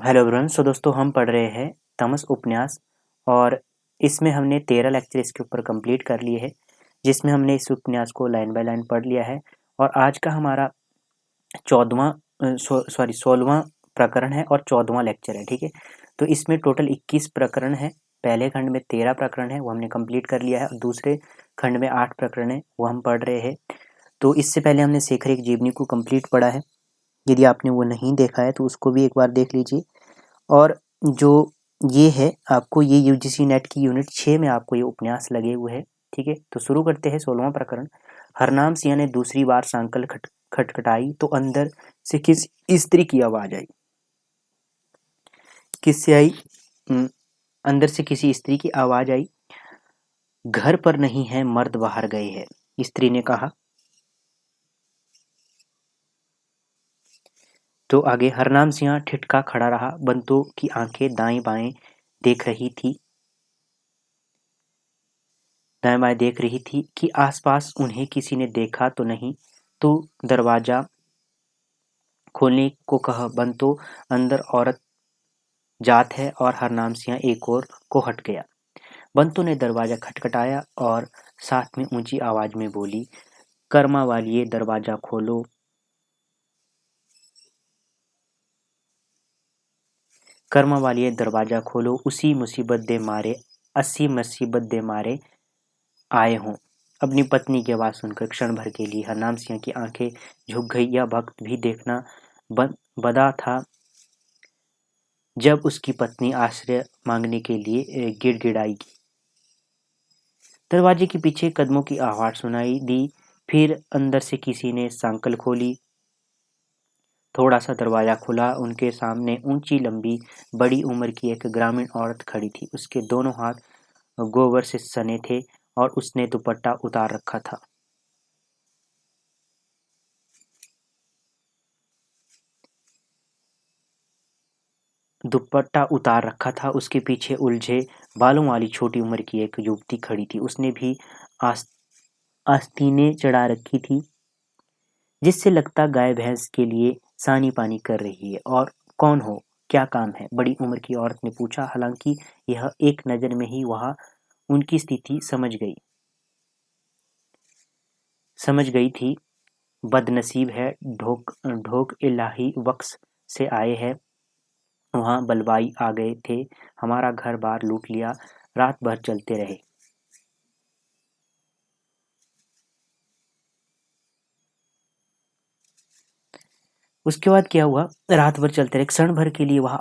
Hello everyone. सो दोस्तों हम पढ़ रहे हैं तमस उपन्यास और इसमें हमने 13 लेक्चर इसके ऊपर कंप्लीट कर लिए हैं, जिसमें हमने इस उपन्यास को लाइन बाय लाइन पढ़ लिया है। और आज का हमारा 16वां प्रकरण है और 14वां लेक्चर है। ठीक है, तो इसमें टोटल 21 प्रकरण है। पहले खंड में 13 प्रकरण है, वो हमने कंप्लीट कर लिया है, और दूसरे खंड में 8 प्रकरण है, वो हम पढ़ रहे हैं। तो इससे पहले हमने शेखर एक जीवनी को कंप्लीट पढ़ा है। यदि आपने वो नहीं देखा है तो उसको भी एक बार देख लीजिए। और जो ये है, आपको ये यूजीसी नेट की यूनिट 6 में आपको ये उपन्यास लगे हुए हैं। ठीक है, तो शुरू करते हैं 16वां प्रकरण। हरनाम सिंह ने दूसरी बार सांकल खटखटाई तो अंदर से किसी स्त्री की आवाज आई। किससे आई? अंदर से किसी स्त्री की आवाज आई। घर पर नहीं है, मर्द बाहर गए हैं, स्त्री ने कहा। तो आगे हरनाम सिंह ठिठका खड़ा रहा। बंतु की आंखें दाएं बाएं देख रही थी कि आसपास उन्हें किसी ने देखा तो नहीं। तो दरवाजा खोलने को कहा। बंतु अंदर औरत जात है और हरनाम सिंह एक और को हट गया। बंतु ने दरवाजा खटखटाया और साथ में ऊंची आवाज में बोली, कर्मा वालिए दरवाजा खोलो। कर्मा वालिए दरवाजा खोलो, उसी मुसीबत दे मारे, अस्सी मुसीबत दे मारे आए हों। अपनी पत्नी की आवाज सुनकर क्षण भर के लिए हरनाम सिंह की आंखें झुक गई। यह वक्त भी देखना बदा था जब उसकी पत्नी आश्रय मांगने के लिए गिड़गिड़ाएगी। दरवाजे के पीछे कदमों की आवाज सुनाई दी। फिर अंदर से किसी ने सांकल खोली। थोड़ा सा दरवाजा खुला। उनके सामने ऊंची लंबी बड़ी उम्र की एक ग्रामीण औरत खड़ी थी। उसके दोनों हाथ गोबर से सने थे और उसने दुपट्टा उतार रखा था। उसके पीछे उलझे बालों वाली छोटी उम्र की एक युवती खड़ी थी। उसने भी आस्तीनें चढ़ा रखी थी, जिससे लगता गाय भैंस के लिए सानी पानी कर रही है। और कौन हो, क्या काम है? बड़ी उम्र की औरत ने पूछा। हालांकि यह एक नजर में ही वह उनकी स्थिति समझ गई थी। बदनसीब है, ढोक इलाही वक्स से आए हैं। वहां बलवाई आ गए थे, हमारा घर बार लूट लिया, रात भर चलते रहे। उसके बाद क्या हुआ? रात भर चलते रहे। क्षण भर के लिए वह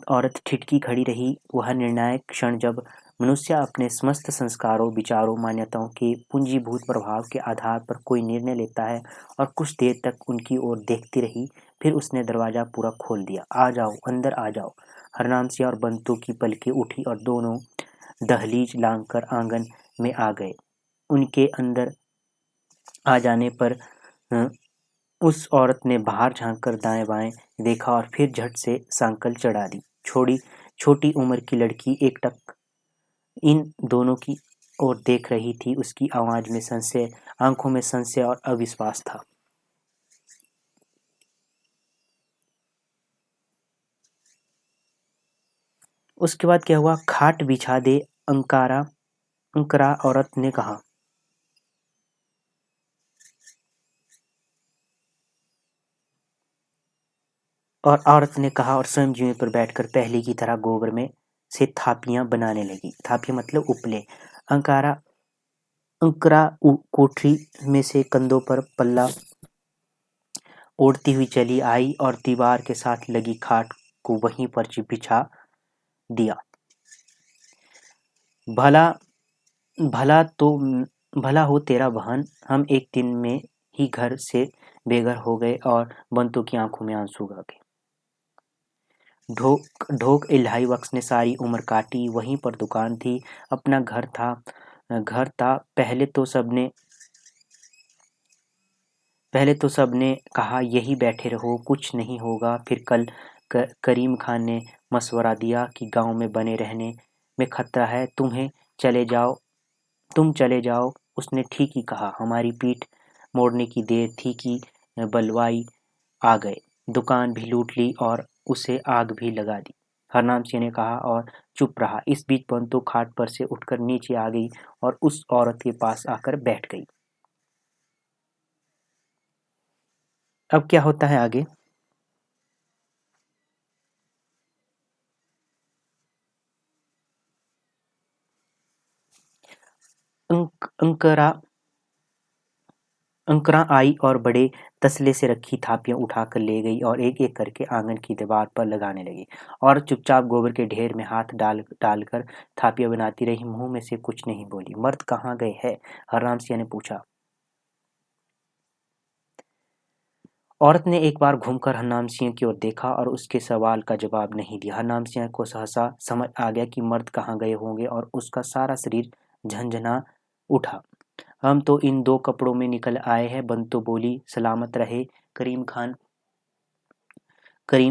औरत ठिठकी खड़ी रही। वह निर्णायक क्षण जब मनुष्य अपने समस्त संस्कारों, विचारों, मान्यताओं के पूंजीभूत प्रभाव के आधार पर कोई निर्णय लेता है। और कुछ देर तक उनकी ओर देखती रही। फिर उसने दरवाजा पूरा खोल दिया। आ जाओ, अंदर आ जाओ। हरनाम सिंह और बंतु की पलकें उठी और दोनों दहलीज लांघकर आंगन में आ गए। उनके अंदर आ जाने पर उस औरत ने बाहर झांककर दाएं बाएं देखा और फिर झट से सांकल चढ़ा दी। छोटी उम्र की लड़की एकटक इन दोनों की ओर देख रही थी। उसकी आवाज में संशय, आंखों में संशय और अविश्वास था। उसके बाद क्या हुआ? खाट बिछा दे अंकरा औरत ने कहा। और स्वयं जीवे पर बैठकर पहले की तरह गोबर में से थापियां बनाने लगी। थापियां मतलब उपले। अंकरा कोठरी में से कंधों पर पल्ला ओढ़ती हुई चली आई और दीवार के साथ लगी खाट को वहीं पर बिछा दिया। भला भला तो भला हो तेरा बहन, हम एक दिन में ही घर से बेघर हो गए। और बंतु की आंखों में आंसू आ गए। ढोक इलाही वक्स ने सारी उम्र काटी, वहीं पर दुकान थी, अपना घर था। पहले तो सबने कहा यही बैठे रहो, कुछ नहीं होगा। फिर कल करीम खान ने मशवरा दिया कि गांव में बने रहने में खतरा है, तुम चले जाओ। उसने ठीक ही कहा। हमारी पीठ मोड़ने की देर थी कि बलवाई आ गए, दुकान भी लूट ली और उसे आग भी लगा दी। हरनाम सिंह ने कहा और चुप रहा। इस बीच बंतो खाट पर से उठकर नीचे आ गई और उस औरत के पास आकर बैठ गई। अब क्या होता है आगे? अंकरा अंकरा आई और बड़े तसले से रखी थापियां उठाकर ले गई और एक एक करके आंगन की दीवार पर लगाने लगी और चुपचाप गोबर के ढेर में हाथ डालकर थापियां बनाती रही। मुंह में से कुछ नहीं बोली। मर्द कहाँ गए हैं? हरनाम सिंह ने पूछा। औरत ने एक बार घूमकर हरनाम सिंह की ओर देखा और उसके सवाल का जवाब नहीं दिया। हरनाम सिंह को सहसा समझ आ गया कि मर्द कहाँ गए होंगे और उसका सारा शरीर झंझना उठा। हम तो इन 2 कपड़ों में निकल आए हैं, बंतो बोली। सलामत रहे करीम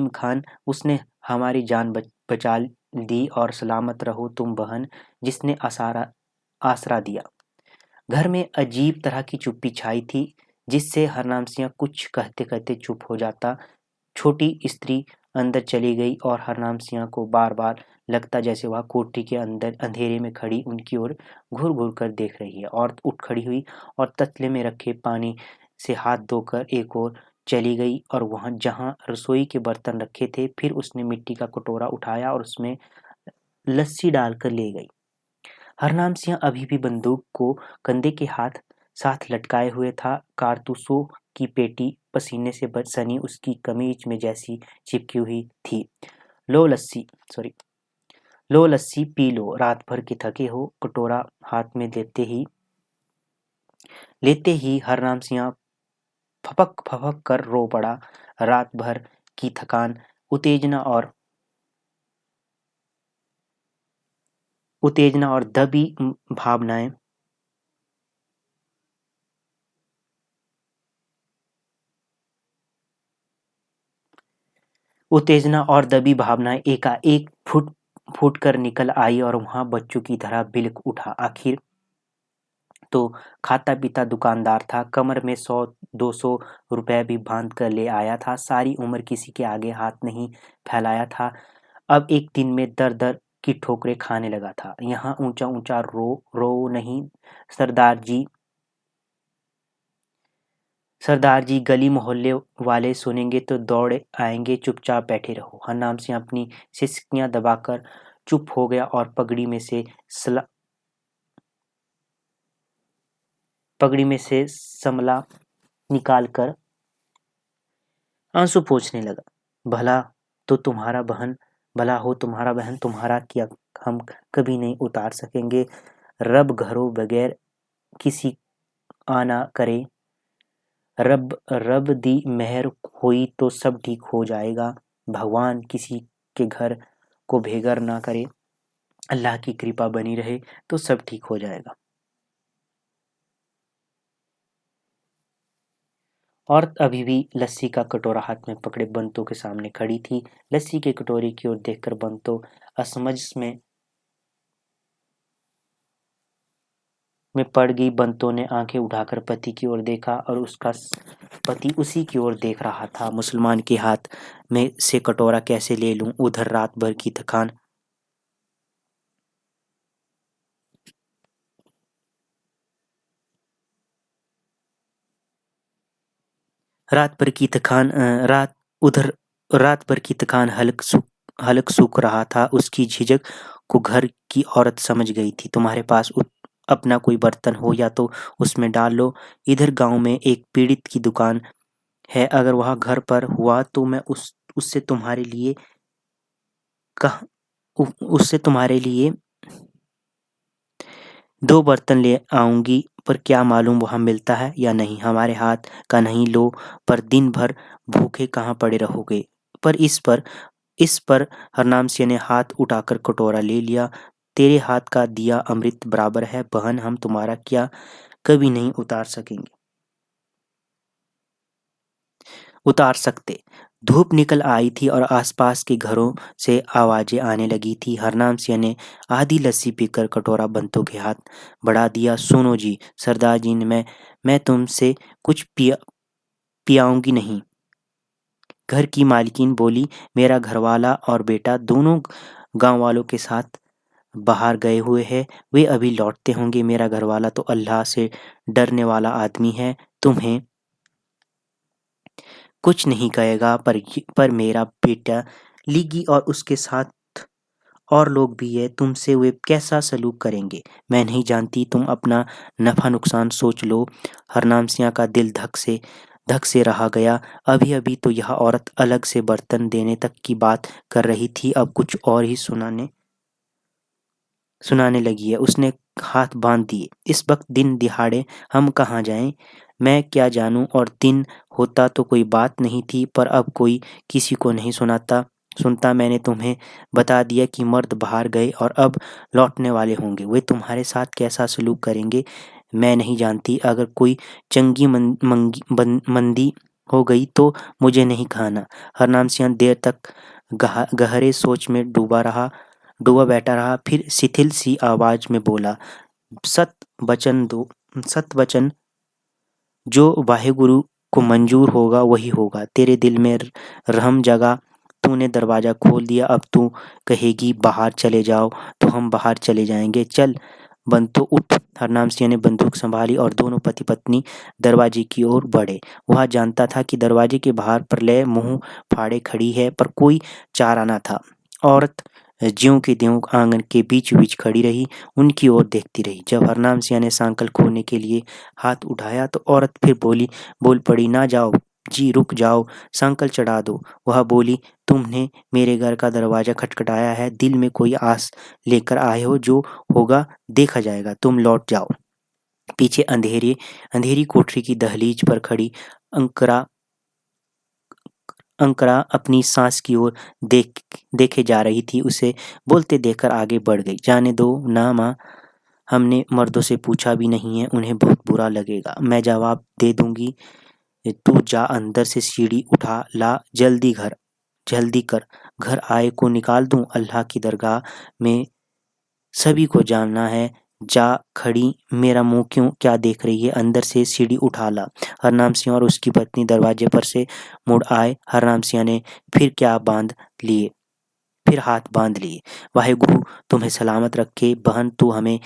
खान, उसने हमारी जान बचा दी और सलामत रहो तुम बहन, जिसने आसरा दिया। घर में अजीब तरह की चुप्पी छाई थी, जिससे हरनाम सिंह कुछ कहते कहते चुप हो जाता। छोटी स्त्री अंदर चली गई और हरनाम सिंह को बार बार लगता जैसे वह कोठरी के अंदर अंधेरे में खड़ी उनकी ओर घूर घूर कर देख रही है। औरत उठ खड़ी हुई और तसले में रखे पानी से हाथ धोकर एक ओर चली गई और वहां जहां रसोई के बर्तन रखे थे, फिर उसने मिट्टी का कटोरा उठाया और उसमें लस्सी डालकर ले गई। हरनाम सिंह अभी भी बंदूक को कंधे के साथ लटकाए हुए था। कारतूसों की पेटी पसीने से सनी उसकी कमीज में जैसी चिपकी हुई थी। लो लस्सी सॉरी लो लस्सी पी लो, रात भर के थके हो। कटोरा हाथ में लेते ही हरनाम सिंह फपक फपक कर रो पड़ा। रात भर की थकान, उत्तेजना और दबी भावनाएं एकाएक फूट फूट कर निकल आई और वहां बच्चों की तरह बिलख उठा। आखिर तो खाता पीता दुकानदार था, कमर में 100-200 रुपए भी बांध कर ले आया था। सारी उम्र किसी के आगे हाथ नहीं फैलाया था, अब एक दिन में दर दर की ठोकरें खाने लगा था। यहाँ ऊंचा ऊंचा रो नहीं सरदार जी, गली मोहल्ले वाले सुनेंगे तो दौड़ आएंगे, चुपचाप बैठे रहो। हरनाम सिंह अपनी सिसकियां दबाकर चुप हो गया और पगड़ी में से समला निकालकर आंसू पोंछने लगा। भला हो तुम्हारा बहन, तुम्हारा क्या हम कभी नहीं उतार सकेंगे। रब घरों बगैर किसी आना करे। रब दी मेहर हुई तो सब ठीक हो जाएगा। भगवान किसी के घर को बेघर ना करे, अल्लाह की कृपा बनी रहे तो सब ठीक हो जाएगा। औरत अभी भी लस्सी का कटोरा हाथ में पकड़े बंतो के सामने खड़ी थी। लस्सी के कटोरे की ओर देखकर बंतो असमंजस में पड़ गई। बंतो ने आंखें उठाकर पति की ओर देखा और उसका पति उसी की ओर देख रहा था। मुसलमान के हाथ में से कटोरा कैसे ले लूं? उधर रात भर की थकान रात भर की थकान हल्क सूख रहा था। उसकी झिझक को घर की औरत समझ गई थी। तुम्हारे पास अपना कोई बर्तन हो या तो उसमें डाल लो। इधर गांव में एक पीड़ित की दुकान है, अगर वह घर पर हुआ तो मैं उससे तुम्हारे लिए 2 बर्तन ले आऊंगी, पर क्या मालूम वहां मिलता है या नहीं। हमारे हाथ का नहीं लो, पर दिन भर भूखे कहाँ पड़े रहोगे। इस पर हरनाम सिंह ने हाथ उठाकर कटोरा ले लिया। तेरे हाथ का दिया अमृत बराबर है बहन, हम तुम्हारा क्या कभी नहीं उतार सकते। धूप निकल आई थी और आसपास के घरों से आवाजें आने लगी थी। हरनाम सिंह ने आधी लस्सी पीकर कटोरा बंतो के हाथ बढ़ा दिया। सुनो जी सरदार जी, मैं तुमसे कुछ पियाऊंगी नहीं। घर की मालकिन बोली, मेरा घरवाला और बेटा दोनों गांव वालों के साथ बाहर गए हुए हैं, वे अभी लौटते होंगे। मेरा घरवाला तो अल्लाह से डरने वाला आदमी है, तुम्हें कुछ नहीं कहेगा, पर मेरा बेटा लीगी और उसके साथ और लोग भी है, तुमसे वे कैसा सलूक करेंगे मैं नहीं जानती, तुम अपना नफा नुकसान सोच लो। हरनाम सिंह का दिल धक से रहा गया। अभी अभी तो यह औरत अलग से बर्तन देने तक की बात कर रही थी, अब कुछ और ही सुनाने लगी है। उसने हाथ बांध दिए। इस वक्त दिन दिहाड़े हम कहाँ जाएं, मैं क्या जानूं, और दिन होता तो कोई बात नहीं थी, पर अब कोई किसी को नहीं सुनता। मैंने तुम्हें बता दिया कि मर्द बाहर गए और अब लौटने वाले होंगे, वे तुम्हारे साथ कैसा सलूक करेंगे मैं नहीं जानती। अगर कोई चंगी मंदी हो गई तो मुझे नहीं कहना। हरनाम सिंह देर तक गहरे सोच में डूबा बैठा रहा, फिर शिथिल सी आवाज में बोला, सत सत वचन, जो वाहेगुरु को मंजूर होगा वही होगा। तेरे दिल में रहम जगा, तूने दरवाजा खोल दिया, अब तू कहेगी बाहर चले जाओ तो हम बाहर चले जाएंगे। चल बंतो उठ। हरनाम सिंह ने बंदूक संभाली और दोनों पति पत्नी दरवाजे की ओर बढ़े। वह जानता था कि दरवाजे के बाहर प्रलय मुंह फाड़े खड़ी है, पर कोई चारा न था। औरत ज्यों की त्यों आंगन के बीच बीच खड़ी रही, उनकी ओर देखती रही। जब हरनाम सिंह ने सांकल खोलने के लिए हाथ उठाया तो औरत फिर बोल पड़ी, ना जाओ जी, रुक जाओ, सांकल चढ़ा दो। वह बोली, तुमने मेरे घर का दरवाजा खटखटाया है, दिल में कोई आस लेकर आए हो, जो होगा देखा जाएगा, तुम लौट जाओ। पीछे अंधेरी कोठरी की दहलीज पर खड़ी अंकरा अंकरा अपनी सास की ओर देखे जा रही थी। उसे बोलते देखकर आगे बढ़ गई। जाने दो ना माँ, हमने मर्दों से पूछा भी नहीं है, उन्हें बहुत बुरा लगेगा। मैं जवाब दे दूंगी, तू जा अंदर से सीढ़ी उठा ला, जल्दी कर, घर आए को निकाल दूं। अल्लाह की दरगाह में सभी को जानना है। जा खड़ी, मेरा मुंह क्या देख रही है, अंदर से सीढ़ी उठा ला। हरनाम सिंह और उसकी पत्नी दरवाजे पर से मुड़ आए। हरनाम सिंह ने फिर क्या बांध लिए फिर हाथ बांध लिए। वाहेगुरु तुम्हें सलामत रखे बहन, तू हमें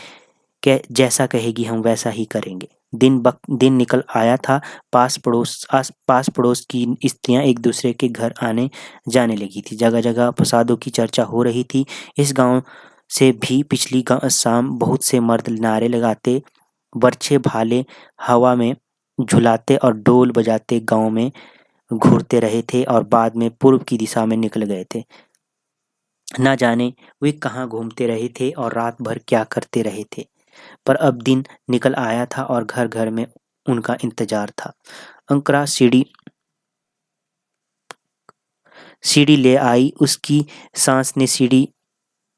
जैसा कहेगी हम वैसा ही करेंगे। दिन निकल आया था। पास पड़ोस की स्त्रियां एक दूसरे के घर आने जाने लगी थी। जगह जगह फसादों की चर्चा हो रही थी। इस गांव से भी पिछली शाम बहुत से मर्द नारे लगाते, बर्छे भाले हवा में झुलाते और ढोल बजाते गांव में घूरते रहे थे और बाद में पूर्व की दिशा में निकल गए थे। ना जाने वे कहाँ घूमते रहे थे और रात भर क्या करते रहे थे, पर अब दिन निकल आया था और घर घर में उनका इंतजार था। अंकरा सीढ़ी ले आई। उसकी सास ने सीढ़ी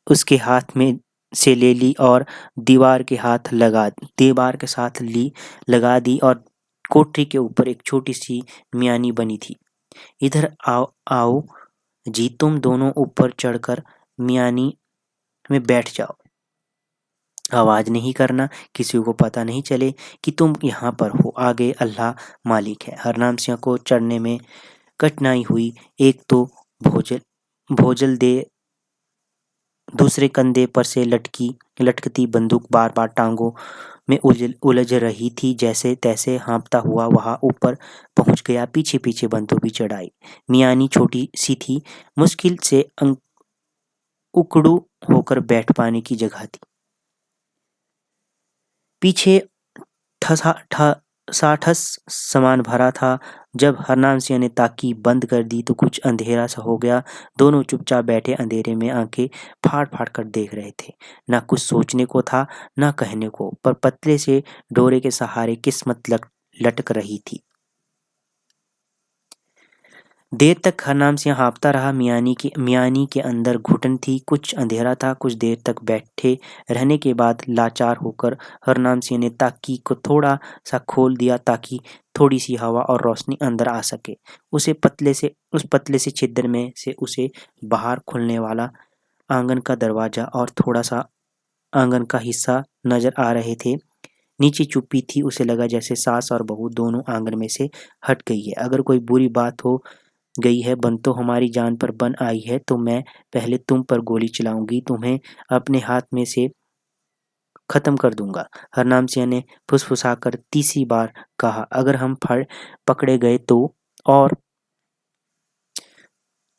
उसके हाथ में से ले ली और दीवार के साथ लगा दी और कोठरी के ऊपर एक छोटी सी मियानी बनी थी। इधर आओ आओ जी, तुम दोनों ऊपर चढ़कर मियानी में बैठ जाओ। आवाज नहीं करना, किसी को पता नहीं चले कि तुम यहाँ पर हो। आगे अल्लाह मालिक है। हरनाम सिंह को चढ़ने में कठिनाई हुई। एक तो भोजल दे, दूसरे कंधे पर से लटकती बंदूक बार बार टांगों में उलझ रही थी। जैसे तैसे हाँफता हुआ वहां ऊपर पहुंच गया। पीछे पीछे बंदूक भी चढ़ाई। मियानी छोटी सी थी, मुश्किल से उकड़ू होकर बैठ पाने की जगह थी। पीछे ठसाठस सामान भरा था। जब हरनाम सिंह ने ताकी बंद कर दी तो कुछ अंधेरा सा हो गया। दोनों चुपचाप बैठे अंधेरे में आंखें फाड़ फाड़ कर देख रहे थे। ना कुछ सोचने को था, ना कहने को, पर पतले से डोरे के सहारे किस्मत लटक रही थी। देर तक हरनाम सिंह हाँफता रहा। मियानी के अंदर घुटन थी, कुछ अंधेरा था। कुछ देर तक बैठे रहने के बाद लाचार होकर हरनाम सिंह ने ताकी को थोड़ा सा खोल दिया ताकि थोड़ी सी हवा और रोशनी अंदर आ सके। उस पतले से छिद्र में से उसे बाहर खुलने वाला आंगन का दरवाजा और थोड़ा सा आंगन का हिस्सा नजर आ रहे थे। नीचे चुप्पी थी। उसे लगा जैसे सास और बहू दोनों आंगन में से हट गई है। अगर कोई बुरी बात हो गई है। बंतो, हमारी जान पर बन आई है तो मैं पहले तुम पर गोली चलाऊंगी, तुम्हें अपने हाथ में से खत्म कर दूंगा। हरनाम सिंह ने फुसफुसाकर तीसरी बार कहा, अगर हम पकड़े गए तो? और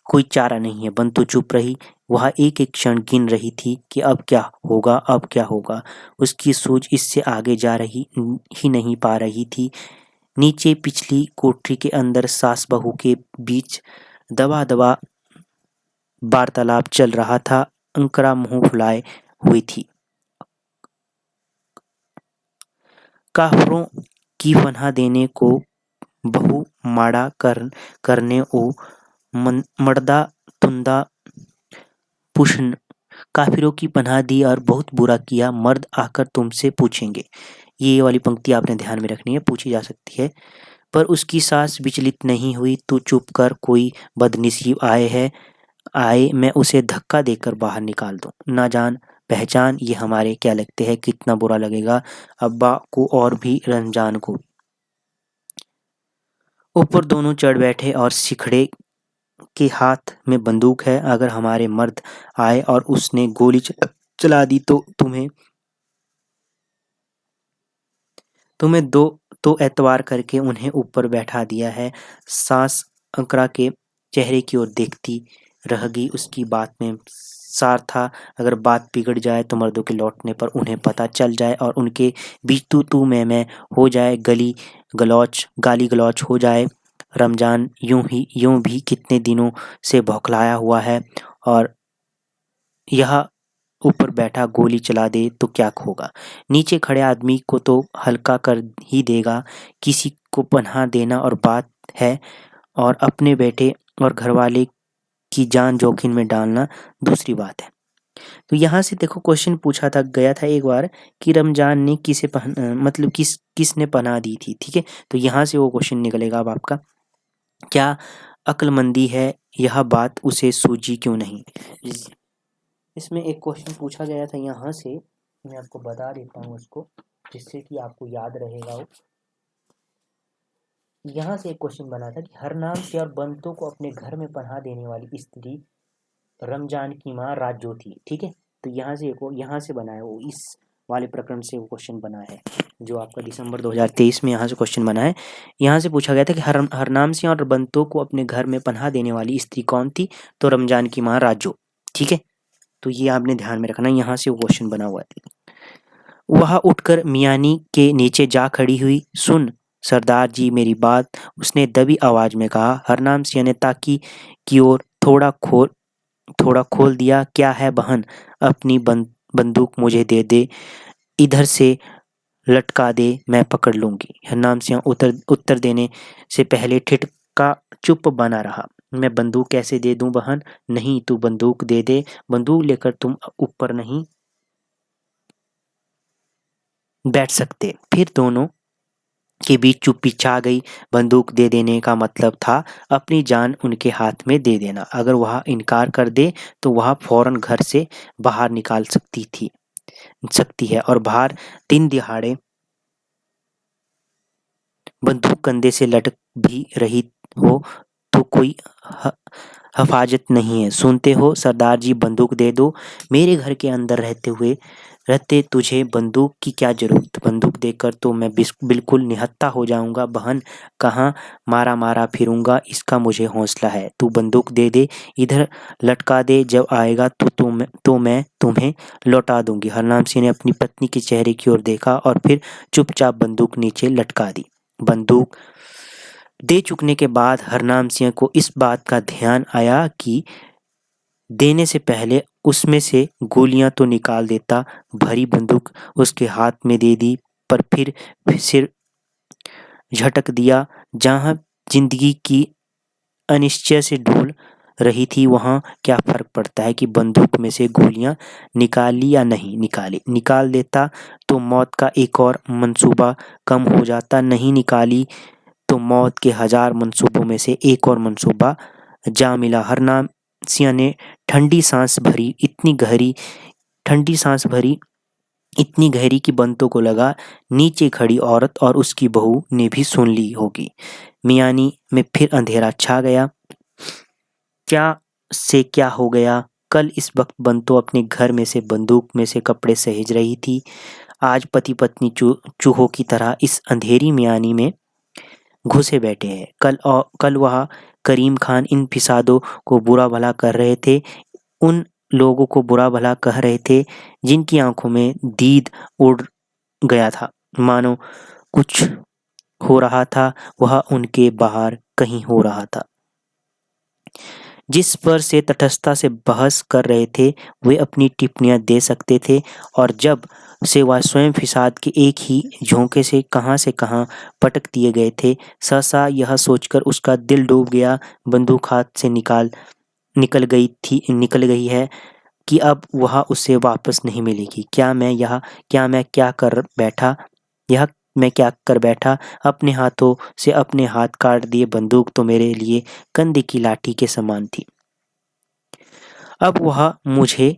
कोई चारा नहीं है। बंतु चुप रही। वह एक एक क्षण गिन रही थी कि अब क्या होगा, अब क्या होगा। उसकी सोच इससे आगे जा रही ही नहीं पा रही थी। नीचे पिछली कोठरी के अंदर सास बहू के बीच दबा दबा वार्तालाप चल रहा था। अंकरा मुंह फुलाए हुई थी। काफरों की पनाह देने को बहु माड़ा करने ओ मर्दा तुंदा पुष्ण। काफिरों की पनाह दी और बहुत बुरा किया, मर्द आकर तुमसे पूछेंगे। ये वाली पंक्ति आपने ध्यान में रखनी है, पूछी जा सकती है। पर उसकी सास विचलित नहीं हुई। तू चुप कर, कोई बदनसीब आए मैं उसे धक्का देकर बाहर निकाल दूं। ना जान पहचान ये हमारे क्या लगते हैं, कितना बुरा लगेगा अब्बा को और भी रमजान को। ऊपर दोनों चढ़ बैठे और सिखड़े के हाथ में बंदूक है। अगर हमारे मर्द आए और उसने गोली चला दी तो तुम्हें दो तो एतवार करके उन्हें ऊपर बैठा दिया है। सास अंकरा के चेहरे की ओर देखती रह गई। उसकी बात में सार था, अगर बात बिगड़ जाए तो मर्दों के लौटने पर उन्हें पता चल जाए और उनके बीच तू मैं हो जाए, गाली गलौच हो जाए। रमजान यूं भी कितने दिनों से बौखलाया हुआ है और यह ऊपर बैठा गोली चला दे तो क्या होगा। नीचे खड़े आदमी को तो हल्का कर ही देगा। किसी को पनाह देना और बात है, और अपने बेटे और घरवाले की जान जोखिम में डालना दूसरी बात है। तो यहाँ से देखो क्वेश्चन पूछा था गया था एक बार कि रमजान ने मतलब किसने पनाह दी थी। ठीक है, तो यहाँ से वो क्वेश्चन निकलेगा अब आपका, क्या अक्लमंदी है यह बात उसे सूझी क्यों नहीं। इसमें एक क्वेश्चन पूछा गया था यहाँ से, मैं आपको बता देता हूँ उसको, जिससे कि आपको याद रहेगा वो। यहाँ से एक क्वेश्चन बना था कि हरनाम से और बंतों को अपने घर में पनाह देने वाली स्त्री रमजान की माँ राजो थी। ठीक है, तो यहाँ से बना है वो, इस वाले प्रकरण से वो क्वेश्चन बना है जो आपका दिसंबर 2023 में यहाँ से क्वेश्चन बना है। यहाँ से पूछा गया था कि हरनाम सिंह और बंतों को अपने घर में पनाह देने वाली स्त्री कौन थी, तो रमजान की माँ राजो। ठीक है, तो ये आपने ध्यान में रखना, यहाँ से वो क्वेश्चन बना हुआ है। वह उठकर मियानी के नीचे जा खड़ी हुई। सुन सरदार जी मेरी बात, उसने दबी आवाज में कहा। हरनाम सिंह ने ताकी की ओर थोड़ा खोल दिया। क्या है बहन, अपनी बंदूक मुझे दे दे, इधर से लटका दे, मैं पकड़ लूंगी। हरनाम सिंह उत्तर देने से पहले ठिठका चुप बना रहा। मैं बंदूक कैसे दे दूं बहन। नहीं, तू बंदूक दे दे, बंदूक लेकर तुम ऊपर नहीं बैठ सकते। फिर दोनों के बीच चुप्पी छा गई। बंदूक दे देने का मतलब था अपनी जान उनके हाथ में दे देना। अगर वह इनकार कर दे तो वह फौरन घर से बाहर निकाल सकती है और बाहर दिन दिहाड़े बंदूक कंधे से लटक भी रही हो तो कोई हिफाजत नहीं है। सुनते हो सरदार जी, बंदूक दे दो। मेरे घर के अंदर रहते तुझे बंदूक की क्या जरूरत। बंदूक देकर तो मैं बिल्कुल निहत्था हो जाऊंगा बहन, कहाँ मारा फिरूंगा, इसका मुझे हौसला है। तू बंदूक दे दे, इधर लटका दे, जब आएगा तो मैं तुम्हें लौटा दूंगी। हरनाम सिंह ने अपनी पत्नी के चेहरे की ओर देखा और फिर चुपचाप बंदूक नीचे लटका दी। बंदूक दे चुकने के बाद हरनाम सिंह को इस बात का ध्यान आया कि देने से पहले उसमें से गोलियां तो निकाल देता। भरी बंदूक उसके हाथ में दे दी, पर फिर सिर झटक दिया। जहां जिंदगी की अनिश्चय से डोल रही थी, वहां क्या फर्क पड़ता है कि बंदूक में से गोलियां निकाली या नहीं निकाली। निकाल देता तो मौत का एक और मंसूबा कम हो जाता, नहीं निकाली तो मौत के 1000 मंसूबों में से एक और मंसूबा जा मिला। हरनाम सिंह ने ठंडी सांस भरी, इतनी गहरी कि बंतों को लगा नीचे खड़ी औरत और उसकी बहू ने भी सुन ली होगी। मियानी में फिर अंधेरा छा गया। क्या से क्या हो गया? कल इस वक्त बंतो अपने घर में से बंदूक में से कपड़े सहेज रही थी। आज पति पत्नी चूहों की तरह इस अंधेरी मियानी में घुसे बैठे हैं। कल वह करीम खान इन फिसादों को बुरा भला कर रहे थे, उन लोगों को बुरा भला कह रहे थे जिनकी आंखों में दीद उड़ गया था, मानो कुछ हो रहा था, वह उनके बाहर कहीं हो रहा था। जिस पर से तटस्थता से बहस कर रहे थे वे अपनी टिप्पणियां दे सकते थे, और जब से वह स्वयं फिसाद के एक ही झोंके से कहाँ पटक दिए गए थे, सहसा यह सोचकर उसका दिल डूब गया, बंदूक हाथ से निकल गई है कि अब वह उसे वापस नहीं मिलेगी। यह मैं क्या कर बैठा? अपने हाथों से अपने हाथ काट दिए। बंदूक तो मेरे लिए कंधे की लाठी के समान थी, अब वह मुझे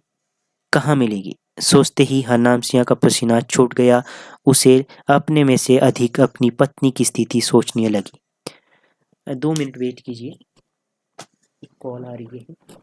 कहाँ मिलेगी? सोचते ही हरनाम सिंह का पसीना छूट गया। उसे अपने में से अधिक अपनी पत्नी की स्थिति सोचने लगी। 2 मिनट वेट कीजिए, एक कॉल आ रही है।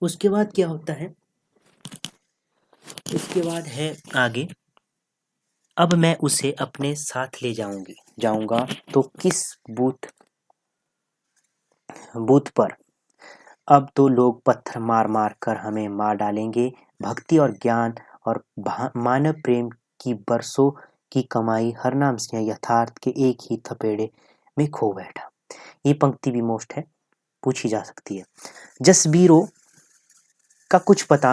उसके बाद क्या होता है? उसके बाद है आगे। अब मैं उसे अपने साथ ले जाऊंगा तो किस बूथ पर? अब तो लोग पत्थर मार मार कर हमें मार डालेंगे। भक्ति और ज्ञान और मानव प्रेम की बरसों की कमाई हरनाम सिंह यथार्थ के एक ही थपेड़े में खो बैठा। ये पंक्ति भी मोस्ट है, पूछी जा सकती है। जसबीरों का कुछ पता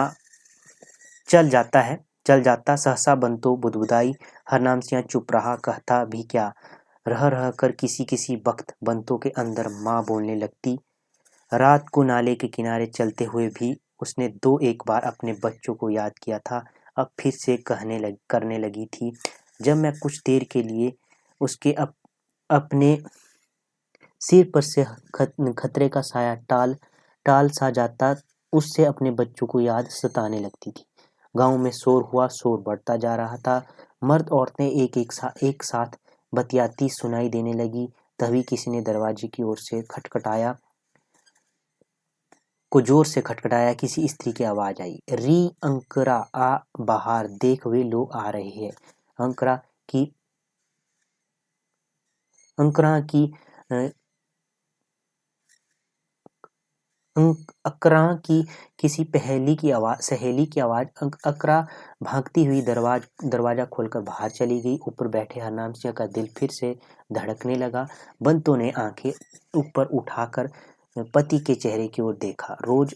चल जाता सहसा बंतो बुदबुदाई। हरनाम सिंह चुप रहा, कहता भी क्या? रह रह कर किसी वक्त बंतो के अंदर माँ बोलने लगती। रात को नाले के किनारे चलते हुए भी उसने 2-1 बार अपने बच्चों को याद किया था। अब फिर से करने लगी थी। जब मैं कुछ देर के लिए उसके अपने सिर पर से खतरे का साया टाल सा जाता, उससे अपने बच्चों को याद सताने लगती थी। गांव में शोर बढ़ता जा रहा था। मर्द औरतें एक साथ बतियाती सुनाई देने लगी। तभी किसी ने दरवाजे की ओर से जोर से खटखटाया। किसी स्त्री की आवाज आई, री अंकरा आ बाहर देख, वे लोग आ रहे हैं। अंकरा की किसी सहेली की आवाज। अकरा भागती हुई दरवाजा खोलकर बाहर चली गई। ऊपर बैठे हरनाम सिंह का दिल फिर से धड़कने लगा। बंतो ने आंखें ऊपर उठाकर पति के चेहरे की ओर देखा। रोज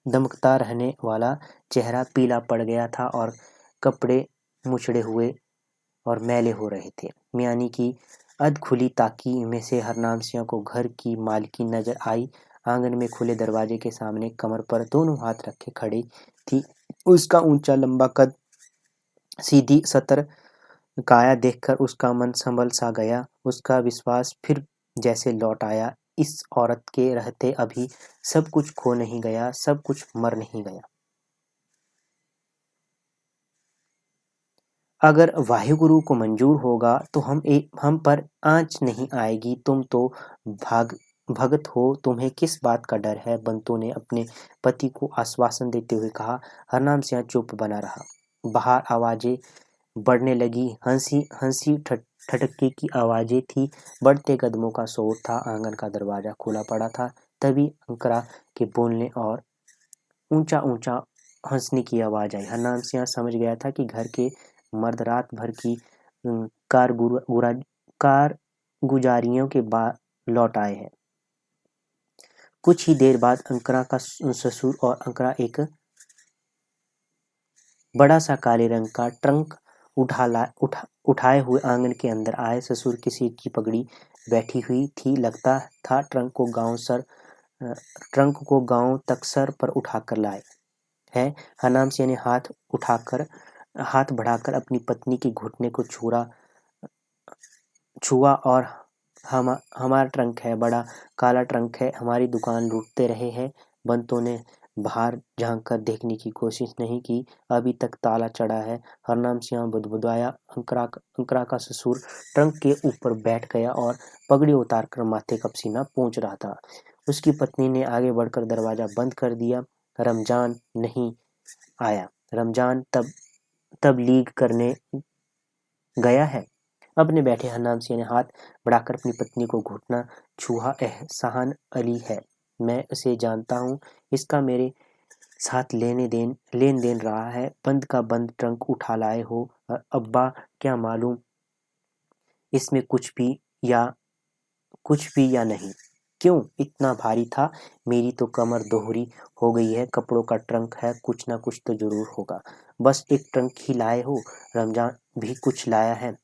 दमकता रहने वाला चेहरा पीला पड़ गया था और कपड़े मुचड़े हुए और मैले हो रहे थे। मियानी की अधखुली ताकी में से हरनाम सिंह को घर की मालकिन नजर आई। आंगन में खुले दरवाजे के सामने कमर पर दोनों हाथ रखे खड़ी थी। उसका ऊंचा लंबा कद, सीधी सतर काया देखकर उसका मन संभल सा गया। उसका विश्वास फिर जैसे लौट आया। इस औरत के रहते अभी सब कुछ खो नहीं गया, सब कुछ मर नहीं गया। अगर वाहिगुरु को मंजूर होगा तो हम पर आँच नहीं आएगी। तुम तो भगत हो, तुम्हें किस बात का डर है? बंतों ने अपने पति को आश्वासन देते हुए कहा। हरनाम सिंह चुप बना रहा। बाहर आवाजें बढ़ने लगी। हंसी ठटके की आवाजें थी। बढ़ते कदमों का शोर था। आंगन का दरवाजा खुला पड़ा था। तभी अंकरा के बोलने और ऊंचा ऊंचा हंसने की आवाज आई। हरनाम सिंह समझ गया था कि घर के मर्द रात भर की कारगुजारियों के बाद लौट आए हैं। कुछ ही देर बाद अंकरा का ससुर और अंकरा एक बड़ा सा काले रंग का ट्रंक उठाए हुए आंगन के अंदर आए। ससुर की सिर की पगड़ी बैठी हुई थी। लगता था ट्रंक को गांव तक सर पर उठाकर लाए हैं। हरनाम सिंह ने हाथ बढ़ाकर अपनी पत्नी के घुटने को छुआ और हमारा ट्रंक है, बड़ा काला ट्रंक है, हमारी दुकान लूटते रहे हैं। बंतों ने बाहर झांक कर देखने की कोशिश नहीं की। अभी तक ताला चढ़ा है। हरनाम सिंह बुदबुदाया। अंकरा का ससुर ट्रंक के ऊपर बैठ गया और पगड़ी उतारकर माथे का पसीना पोंछ रहा था। उसकी पत्नी ने आगे बढ़कर दरवाजा बंद कर दिया। रमजान नहीं आया। रमजान तबलीग करने गया है। अपने बैठे हरनाम सिंह ने हाथ बढ़ाकर अपनी पत्नी को घुटना छुआ। एहसान अली है, मैं उसे जानता हूँ। इसका मेरे साथ लेन देन रहा है। बंद का बंद ट्रंक उठा लाए हो। अब्बा, क्या मालूम इसमें कुछ भी या नहीं। क्यों इतना भारी था? मेरी तो कमर दोहरी हो गई है। कपड़ों का ट्रंक है, कुछ ना कुछ तो जरूर होगा। बस एक ट्रंक ही लाए हो? रमजान भी कुछ लाया है?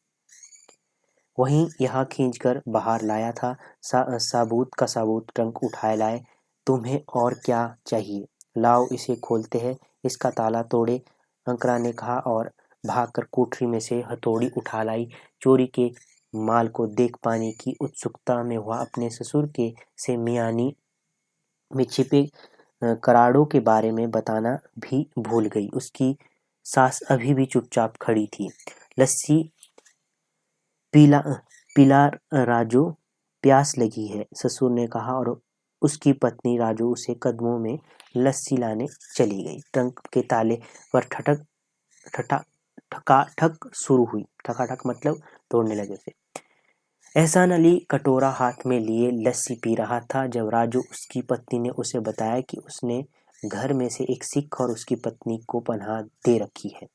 वहीं यहाँ खींचकर बाहर लाया था। साबूत का साबूत ट्रंक उठाए लाए। तुम्हें और क्या चाहिए? लाओ इसे खोलते हैं। इसका ताला तोड़े, अंकरा ने कहा और भागकर कोठरी में से हथौड़ी उठा लाई। चोरी के माल को देख पाने की उत्सुकता में वह अपने ससुर से मियानी में छिपे कराड़ों के बारे में बताना भी भूल गई। उसकी सास अभी भी चुपचाप खड़ी थी। लस्सी पिला राजू, प्यास लगी है, ससुर ने कहा और उसकी पत्नी राजू उसे कदमों में लस्सी लाने चली गई। ट्रंक के ताले पर ठकाठक शुरू हुई। ठकाठक मतलब तोड़ने लगे उसे। एहसान अली कटोरा हाथ में लिए लस्सी पी रहा था जब राजू, उसकी पत्नी, ने उसे बताया कि उसने घर में से एक सिख और उसकी पत्नी को पनाह दे रखी है।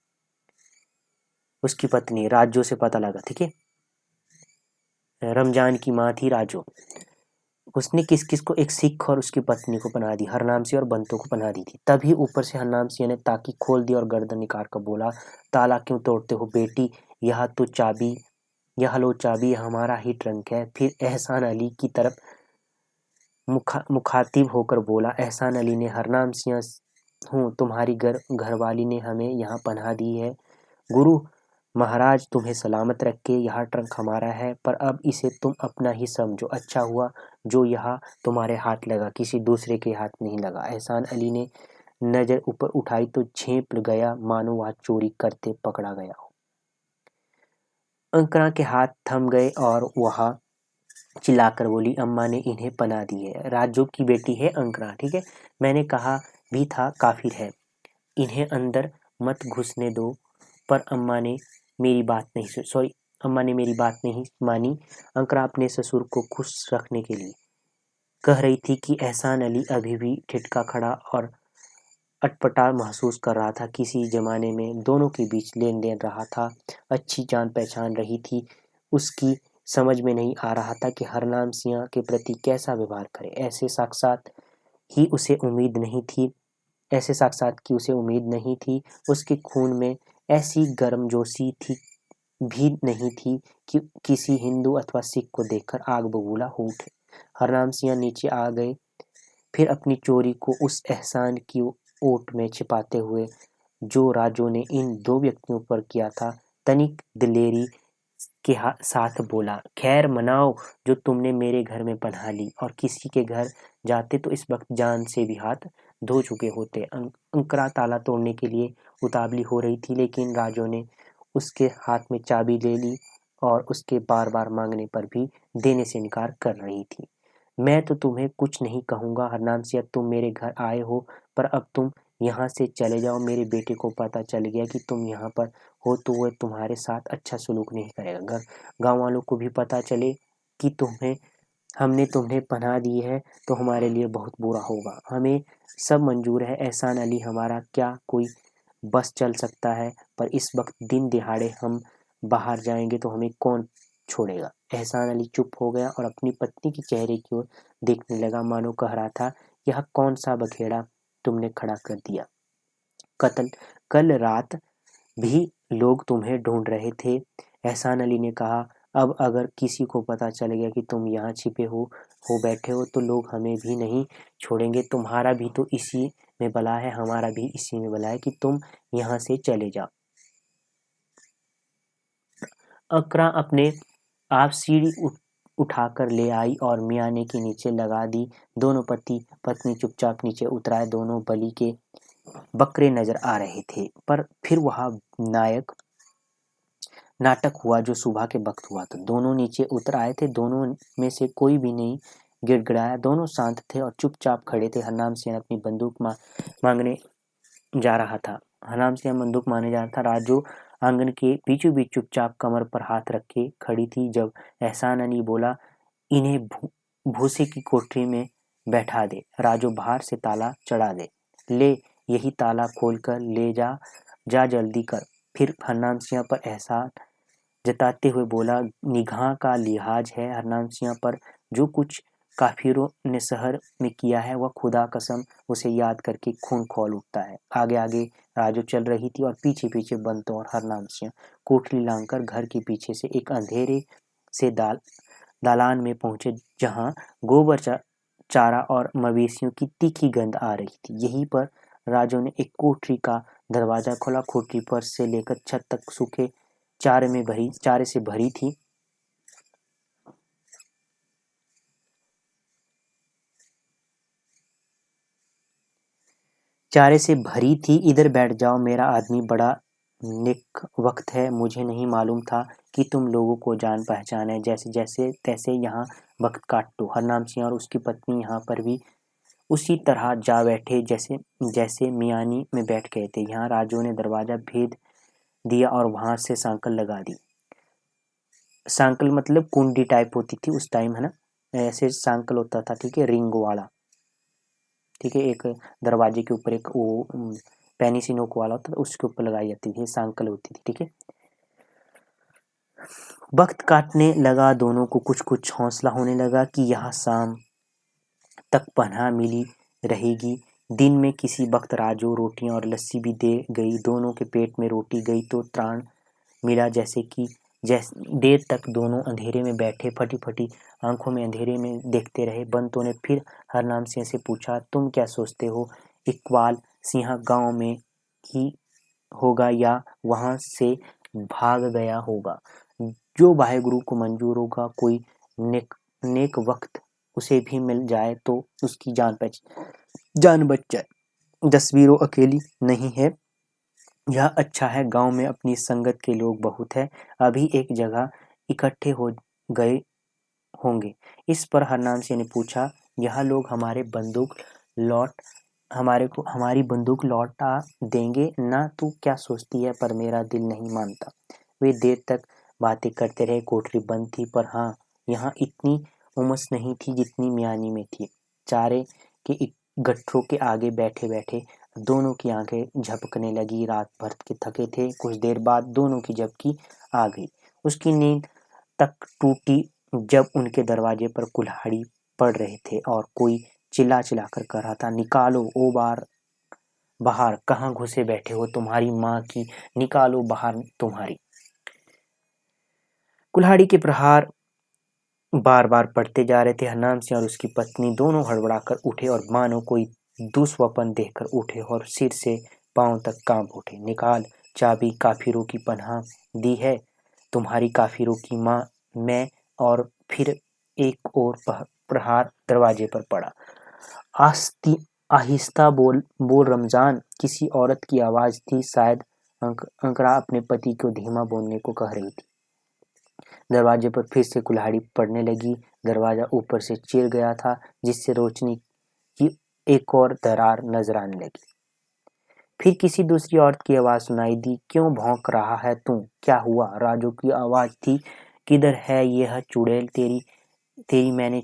उसकी पत्नी राजू से पता लगा, ठीक है, रमजान की माँ थी राजू। उसने किस किस को, एक सिख और उसकी पत्नी को पनाह दी, हरनाम सिंह और बंतों को पनाह दी थी। तभी ऊपर से हरनाम सिंह ने ताकी खोल दी और गर्दन निकाल कर बोला, ताला क्यों तोड़ते हो बेटी? यह लो चाबी, हमारा ही ट्रंक है। फिर एहसान अली की तरफ मुखातिब होकर बोला। एहसान अली ने, हरनाम सिंह हूँ, तुम्हारी घरवाली ने हमें यहाँ पनाह दी है। गुरु महाराज तुम्हें सलामत रखे। यह ट्रंक हमारा है, पर अब इसे तुम अपना ही समझो। अच्छा हुआ जो यह तुम्हारे हाथ लगा, किसी दूसरे के हाथ नहीं लगा। एहसान अली ने नजर ऊपर उठाई तो झेंप गया, मानो वह चोरी करते पकड़ा गया हो। अंकरा के हाथ थम गए और वह चिल्लाकर बोली, अम्मा ने इन्हें पनाह दी है। राजू की बेटी है अंकरा, ठीक है। मैंने कहा भी था काफिर है, इन्हें अंदर मत घुसने दो, पर अम्मा ने मेरी बात नहीं मानी। अंकरा अपने ससुर को खुश रखने के लिए कह रही थी कि एहसान अली अभी भी ठिठका खड़ा और अटपटा महसूस कर रहा था। किसी जमाने में दोनों के बीच लेन देन रहा था, अच्छी जान पहचान रही थी। उसकी समझ में नहीं आ रहा था कि हरनाम सिंह के प्रति कैसा व्यवहार करे। ऐसे साक्षात की उसे उम्मीद नहीं थी। उसके खून में ऐसी गर्मजोशी भी नहीं थी कि किसी हिंदू अथवा सिख को देखकर आग बबूला हो उठे। हरनाम सिंह नीचे आ गए, फिर अपनी चोरी को उस एहसान की ओट में छिपाते हुए जो राजू ने इन दो व्यक्तियों पर किया था, तनिक दिलेरी के साथ बोला, खैर मनाओ जो तुमने मेरे घर में पनाह ली, और किसी के घर जाते तो इस वक्त जान से भी हाथ धो चुके होते। अंकरा ताला तोड़ने के लिए उतावली हो रही थी, लेकिन राजू ने उसके हाथ में चाबी ले ली और उसके बार बार मांगने पर भी देने से इनकार कर रही थी। मैं तो तुम्हें कुछ नहीं कहूँगा हरनाम सिंह, तुम मेरे घर आए हो, पर अब तुम यहाँ से चले जाओ। मेरे बेटे को पता चल गया कि तुम यहाँ पर हो तो वह तुम्हारे साथ अच्छा सलूक नहीं करेगा। गाँव वालों को भी पता चले कि हमने तुम्हें पनाह दी है तो हमारे लिए बहुत बुरा होगा। हमें सब मंजूर है, एहसान अली हमारा क्या कोई बस चल सकता है, पर इस वक्त दिन दिहाड़े हम बाहर जाएंगे तो हमें कौन छोड़ेगा। एहसान अली चुप हो गया और अपनी पत्नी के चेहरे की ओर देखने लगा, मानो कह रहा था, यह कौन सा बखेड़ा तुमने खड़ा कर दिया। कल रात भी लोग तुम्हें ढूंढ रहे थे। एहसान अली ने कहा, अब अगर किसी को पता चल गया कि तुम यहाँ छिपे हो बैठे हो तो लोग हमें भी नहीं छोड़ेंगे। तुम्हारा भी तो इसी में भला है, हमारा भी इसी में भला है कि तुम यहाँ से चले जाओ। अकरा अपने आप सीढ़ी उठाकर ले आई और मियाने के नीचे लगा दी। दोनों पति पत्नी चुपचाप नीचे उतराए। दोनों बलि के बकरे नजर आ रहे थे, पर फिर वह नाटक हुआ जो सुबह के वक्त हुआ था। दोनों नीचे उतर आए थे, दोनों में से कोई भी नहीं गिड़गिड़ाया। दोनों शांत थे और चुपचाप खड़े थे। हरनाम सिंह अपनी बंदूक मांगने जा रहा था। राजू आंगन के बीचों बीच चुपचाप कमर पर हाथ रखे खड़ी थी। जब एहसान अली बोला, इन्हें भूसे की कोठरी में बैठा दे, राजू बाहर से ताला चढ़ा दे, ले यही ताला खोल कर ले जा जल्दी कर। फिर हरनाम सिंह पर एहसान जताते हुए बोला, निगाह का लिहाज है हरनाम सिंह पर, जो कुछ काफिरों ने शहर में किया है वह खुदा कसम उसे याद करके खून खौल उठता है। आगे आगे राजू चल रही थी और पीछे पीछे बंतो और हरनाम सिंह कोठरी लांघकर घर के पीछे से एक अंधेरे से दालान में पहुंचे, जहां गोबर चारा और मवेशियों की तीखी गंध आ रही थी। यहीं पर राजू ने एक कोठरी का दरवाजा खोला। कोठरी पर से लेकर छत तक सूखे चारे से भरी थी। इधर बैठ जाओ, मेरा आदमी बड़ा नेक वक्त है। मुझे नहीं मालूम था कि तुम लोगों को जान पहचान है। जैसे तैसे यहाँ वक्त काट दो। हरनाम सिंह और उसकी पत्नी यहाँ पर भी उसी तरह जा बैठे जैसे मियानी में बैठ गए थे। यहाँ राजू ने दरवाजा भेद दिया और वहां से सांकल लगा दी। सांकल मतलब कुंडी टाइप होती थी उस टाइम, है ना, ऐसे सांकल होता था, ठीक है, रिंग वाला, ठीक है, एक दरवाजे के ऊपर एक वो पैनी सी नोक वाला होता था, उसके ऊपर लगाई जाती थी, सांकल होती थी, ठीक है। वक्त काटने लगा, दोनों को कुछ कुछ हौसला होने लगा कि यहाँ शाम तक पनाह मिली रहेगी। दिन में किसी वक्त राजू रोटियां और लस्सी भी दे गई। दोनों के पेट में रोटी गई तो त्राण मिला। देर तक दोनों अंधेरे में बैठे फटी फटी आंखों में अंधेरे में देखते रहे। बंतो ने फिर हरनाम सिंह से पूछा, तुम क्या सोचते हो, इकबाल सिंह गांव में ही होगा या वहां से भाग गया होगा? जो वाहेगुरु को मंजूर होगा, कोई नेक वक्त उसे भी मिल जाए तो उसकी जान बच जाए। तस्वीरों अकेली नहीं है, यह अच्छा है, गांव में अपनी संगत के लोग बहुत है, अभी एक जगह इकट्ठे हो गए होंगे। इस पर हरनाम सिंह ने पूछा, यह लोग हमारी बंदूक लौटा देंगे ना? तू क्या सोचती है, पर मेरा दिल नहीं मानता। वे देर तक बातें करते रहे। कोठरी बंद थी, पर हाँ, यहाँ इतनी उमस नहीं थी जितनी मियानी में थी। चारे के गट्ठरों के आगे बैठे बैठे दोनों की आंखें झपकने लगी। रात भर के थके थे। कुछ देर बाद दोनों की झपकी आ गई। उसकी नींद तक टूटी जब उनके दरवाजे पर कुल्हाड़ी पड़ रहे थे और कोई चिल्ला चिल्ला कर कह रहा था, निकालो ओ बाहर, कहाँ घुसे बैठे हो, तुम्हारी माँ की, निकालो बाहर तुम्हारी। कुल्हाड़ी के प्रहार बार बार पड़ते जा रहे थे। हरनाम सिंह और उसकी पत्नी दोनों हड़बड़ाकर उठे और मानो कोई दुस्वप्न देखकर उठे और सिर से पांव तक कांप उठे। निकाल चाबी, काफिरों की पनाह दी है तुम्हारी, काफिरों की माँ मैं। और फिर एक और प्रहार दरवाजे पर पड़ा। आहिस्ता बोल रमजान, किसी औरत की आवाज थी, शायद अंकरा अपने पति को धीमा बोलने को कह रही थी। दरवाजे पर फिर से कुल्हाड़ी पड़ने लगी। दरवाजा ऊपर से चिर गया था, जिससे रोशनी की एक और दरार नजर आने लगी। फिर किसी दूसरी औरत की आवाज सुनाई दी, क्यों भौंक रहा है तू? क्या हुआ? राजू की आवाज थी। किधर है यह चुड़ैल तेरी? तेरी मैंने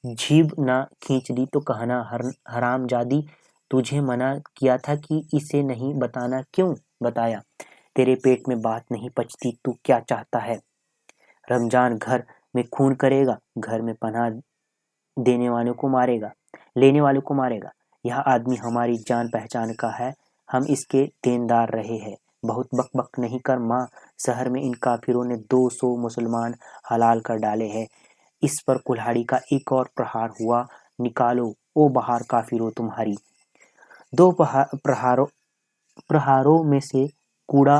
जीभ ना खींच दी तो कहना हरामजादी, तुझे मना किया था कि इसे नहीं बताना, क्यों बताया? तेरे पेट में बात नहीं पचती। तू क्या चाहता है? रमजान घर में खून करेगा, घर में पनाह देने वालों को मारेगा, लेने वालों को मारेगा। यह आदमी हमारी जान पहचान का है, हम इसके देनदार रहे हैं। बहुत बक बक नहीं कर माँ, शहर में इन काफिरों ने 200 मुसलमान हलाल कर डाले हैं। इस पर कुल्हाड़ी का एक और प्रहार हुआ। निकालो ओ बाहर काफिरों तुम्हारी। दो प्रहारों में से कूड़ा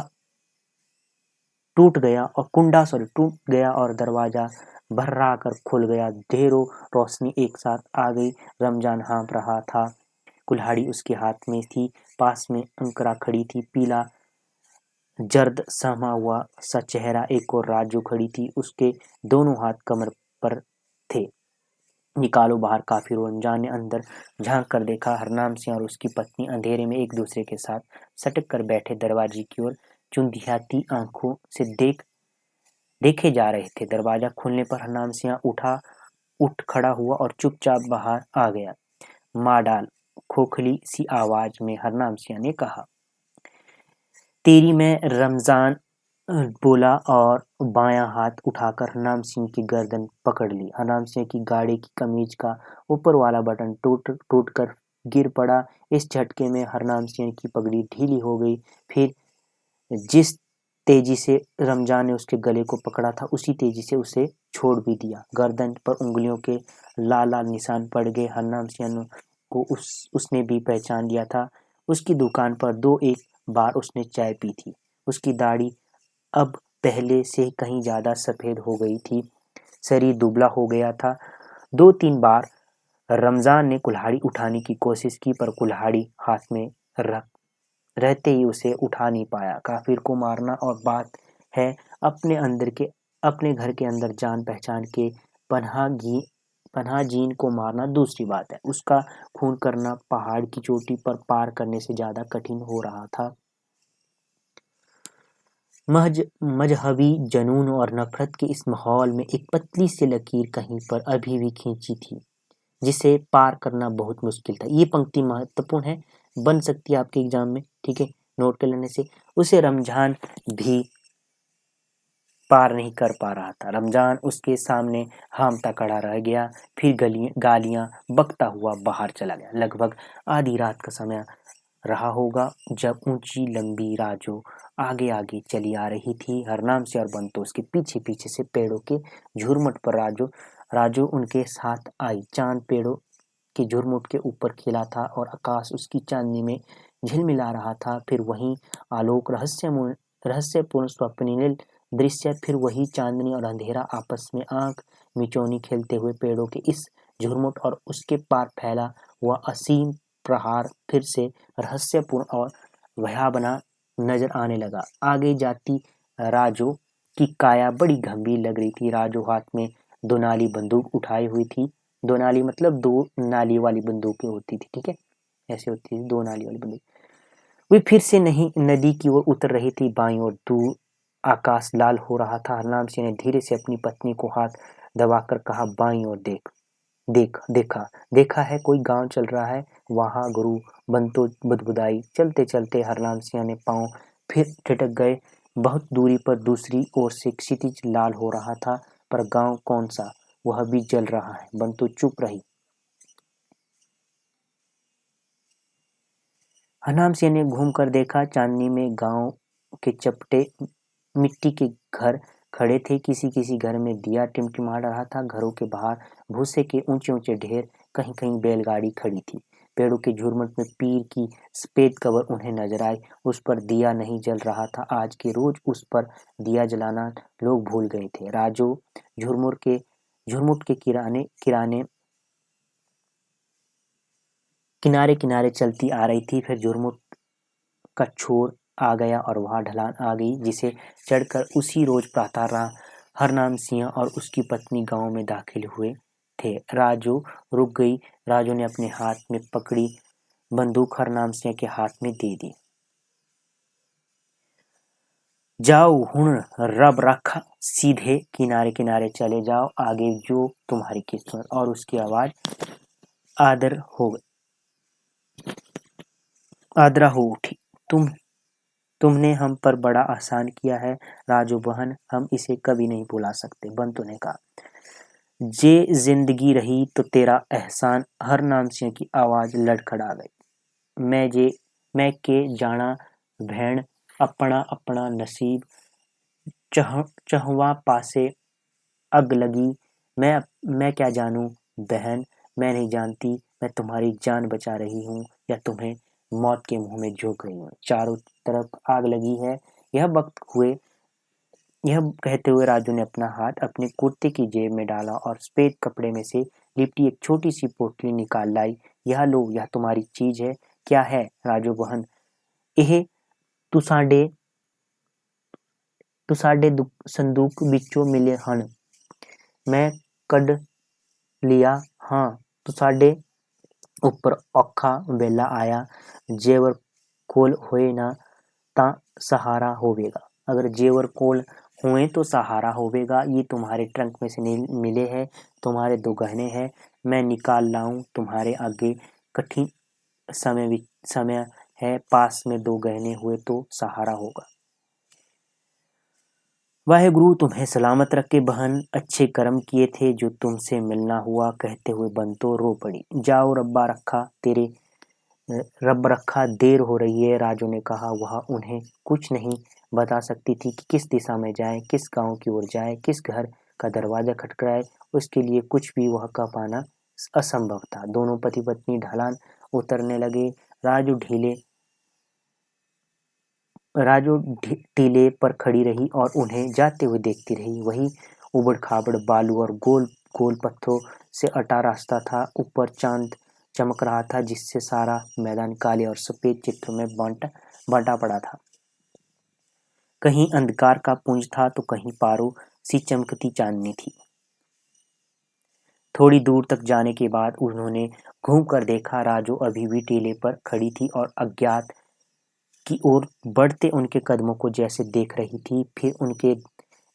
टूट गया और दरवाजा भर्रा कर खुल गया। ढेरों रोशनी एक साथ आ गई। रमजान हाँफ रहा था, कुल्हाड़ी उसके हाथ में थी। पास में अंकरा खड़ी थी, पीला जर्द समा हुआ सा चेहरा। एक और राजू खड़ी थी, उसके दोनों हाथ कमर पर थे। निकालो बाहर काफिरों। रमजान ने अंदर झांक कर देखा। हरनाम सिंह और उसकी पत्नी अंधेरे में एक दूसरे के साथ सटक कर बैठे दरवाजे की ओर चुंधियाती आंखों से देखे जा रहे थे। दरवाजा खुलने पर हरनाम सिंह उठ खड़ा हुआ और चुपचाप बाहर आ गया। मार डाल, खोखली सी आवाज में हरनाम सिंह ने कहा। तेरी मैं रमजान बोला और बायां हाथ उठाकर हरनाम सिंह की गर्दन पकड़ ली। हरनाम सिंह की गाड़ी की कमीज का ऊपर वाला बटन टूट कर गिर पड़ा। इस झटके में हरनाम सिंह की पगड़ी ढीली हो गई। फिर जिस तेजी से रमजान ने उसके गले को पकड़ा था, उसी तेजी से उसे छोड़ भी दिया। गर्दन पर उंगलियों के लाल लाल निशान पड़ गए। हरनाम सिंह को उसने भी पहचान लिया था। उसकी दुकान पर 2-1 बार उसने चाय पी थी। उसकी दाढ़ी अब पहले से कहीं ज्यादा सफेद हो गई थी, शरीर दुबला हो गया था। 2-3 बार रमजान ने कुल्हाड़ी उठाने की कोशिश की, पर कुल्हाड़ी हाथ में रहते ही उसे उठा नहीं पाया। काफिर को मारना और बात है अपने घर के अंदर जान पहचान के पनाहगीन को मारना दूसरी बात है। उसका खून करना पहाड़ की चोटी पर पार करने से ज्यादा कठिन हो रहा था। मजहबी जुनून और नफरत के इस माहौल में एक पतली सी लकीर कहीं पर अभी भी खींची थी, जिसे पार करना बहुत मुश्किल था। ये पंक्ति महत्वपूर्ण है, बन सकती है आपके एग्जाम में, ठीक है, नोट कर लेने से। उसे रमजान भी पार नहीं कर पा रहा था। रमजान उसके सामने हामता खड़ा रह गया, फिर गालियां बकता हुआ बाहर चला गया। लगभग आधी रात का समय रहा होगा जब ऊंची लंबी राजो आगे आगे चली आ रही थी। हरनाम से और बंतो उसके पीछे पीछे से। पेड़ों के झुरमुट पर राजो उनके साथ आई। चांद पेड़ों के झुरमुट के ऊपर खिला था और आकाश उसकी चांदनी में झिलमिला रहा था। फिर वही आलोक रहस्यपूर्ण स्वप्निल दृश्य, फिर वही चांदनी और अंधेरा आपस में आंख मिचौनी खेलते हुए। पेड़ों के इस झुरमुट और उसके पार फैला हुआ असीम प्रहार फिर से रहस्यपूर्ण और भयावह नजर आने लगा। आगे जाती राजो की काया बड़ी गंभीर लग रही थी। राजो हाथ में 2 नाली बंदूक उठाई हुई थी। 2 नाली मतलब 2 नाली वाली बंदूकें होती थी, ठीक है, ऐसे होती थी 2 नाली वाली बंदूक। वे फिर से नहीं नदी की ओर उतर रही थी। बाईं ओर दूर आकाश लाल हो रहा था। हरनाम सिंह ने धीरे से अपनी पत्नी को हाथ दबाकर कहा, बाईं ओर देख। देखा है कोई गांव चल रहा है वहां गुरु। बंतो बुदबुदाई। चलते चलते हरनाम सिंह ने पांव फिर ठिठक गए। बहुत दूरी पर दूसरी ओर से क्षितिज लाल हो रहा था, पर गांव कौन सा, वह भी जल रहा है। बंतो चुप रही। हरनाम सिंह ने घूम कर देखा। चांदनी में गांव के चपटे मिट्टी के घर खड़े थे। किसी किसी घर में दिया टिमटिमा रहा था। घरों के बाहर भूसे के ऊंचे ऊंचे ढेर, कहीं कहीं बैलगाड़ी खड़ी थी। पेड़ों के झुरमुट में पीर की सफेद कबर उन्हें नजर आई। उस पर दिया नहीं जल रहा था। आज के रोज उस पर दिया जलाना लोग भूल गए थे। राजो झुरमुट के किनारे किनारे चलती आ रही थी। फिर झुरमुट का छोर आ गया और वहां ढलान आ गई, जिसे चढ़कर उसी रोज प्रातः हरनाम सिंह और उसकी पत्नी गांव में दाखिल हुए थे। राजू रुक गई। राजू ने अपने हाथ में पकड़ी बंदूक हरनाम सिंह के हाथ में दे दी। जाओ हुण रब रखा, सीधे किनारे किनारे चले जाओ, आगे जो तुम्हारी किस्मत। और उसकी आवाज आदरा हो उठी। तुमने हम पर बड़ा एहसान किया है राजू बहन, हम इसे कभी नहीं भुला सकते। बंतु ने कहा। जे जिंदगी रही तो तेरा एहसान, हरनाम सिंह की आवाज लड़खड़ा गई। मैं के जाना भेण, अपना अपना नसीब चहवा पासे अग लगी। मैं क्या जानूं बहन, मैं नहीं जानती मैं तुम्हारी जान बचा रही हूँ या तुम्हें मौत के मुंह में झोंक रही हूँ। चारों तरफ आग लगी है। यह कहते हुए राजू ने अपना हाथ अपने कुर्ते की जेब में डाला और सफेद कपड़े में से लिपटी एक छोटी सी पोटली निकाल लाई। यह लो, यह तुम्हारी चीज है। क्या है राजू बहन? यह तुसाडे संदूक विचों मिले हन। मैं कढ लिया। हाँ, तुसाडे उपर औखा वेला आया, जेवर कोल होए ना ता सहारा होवेगा। अगर जेवर कोल हुए तो सहारा होवेगा। ये तुम्हारे ट्रंक में से मिले हैं, तुम्हारे 2 गहने हैं। मैं निकाल लाऊं तुम्हारे आगे, कठिन समय है, पास में 2 गहने हुए तो सहारा होगा। वाहेगुरु तुम्हें सलामत रखे बहन, अच्छे कर्म किए थे जो तुमसे मिलना हुआ। कहते हुए बंतो रो पड़ी। जाओ रब रखा, देर हो रही है, राजू ने कहा। वह उन्हें कुछ नहीं बता सकती थी कि किस दिशा में जाए, किस गांव की ओर जाए, किस घर का दरवाजा खटखटाए। उसके लिए कुछ भी वह कह पाना असंभव था। दोनों पति पत्नी ढलान उतरने लगे। राजू टीले पर खड़ी रही और उन्हें जाते हुए देखती रही। वही उबड़-खाबड़ बालू और गोल-गोल पत्थरों से अटा रास्ता था। ऊपर चांद चमक रहा था, जिससे सारा मैदान काले और सफेद चित्रों में बांटा पड़ा था। कहीं अंधकार का पुंज था तो कहीं पारों सी चमकती चांदनी थी। थोड़ी दूर तक जाने के बाद उन्होंने घूम कर देखा। राजू अभी भी टीले पर खड़ी थी और अज्ञात की ओर बढ़ते उनके कदमों को जैसे देख रही थी। फिर उनके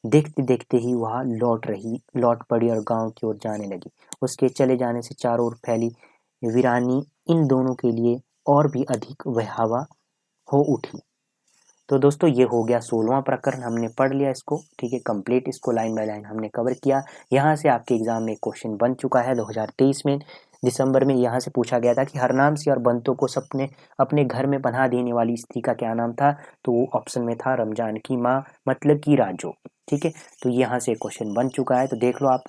देखते देखते ही वह लौट पड़ी और गांव की ओर जाने लगी। उसके चले जाने से चारों ओर फैली वीरानी इन दोनों के लिए और भी अधिक भयावह हो उठी। तो दोस्तों ये हो गया 16वां प्रकरण, हमने पढ़ लिया इसको। ठीक है, कंप्लीट इसको लाइन बाय लाइन हमने कवर किया। यहाँ से आपके एग्जाम में क्वेश्चन बन चुका है 2023 में दिसंबर में। यहाँ से पूछा गया था कि हरनाम सिंह और बंतो को सपने अपने घर में पनाह देने वाली स्त्री का क्या नाम था। तो वो ऑप्शन में था रमजान की माँ, मतलब कि राजू। ठीक है, तो यहाँ से क्वेश्चन बन चुका है। तो देख लो आप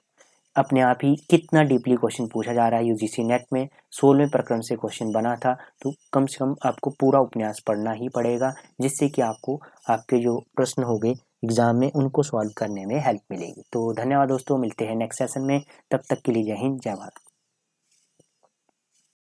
अपने आप ही कितना डीपली क्वेश्चन पूछा जा रहा है। यूजीसी नेट में 16वें प्रकरण से क्वेश्चन बना था, तो कम से कम आपको पूरा उपन्यास पढ़ना ही पड़ेगा, जिससे कि आपको आपके जो प्रश्न हो गए एग्जाम में उनको सॉल्व करने में हेल्प मिलेगी। तो धन्यवाद दोस्तों, मिलते हैं नेक्स्ट सेशन में। तब तक के लिए जय हिंद, जय भारत।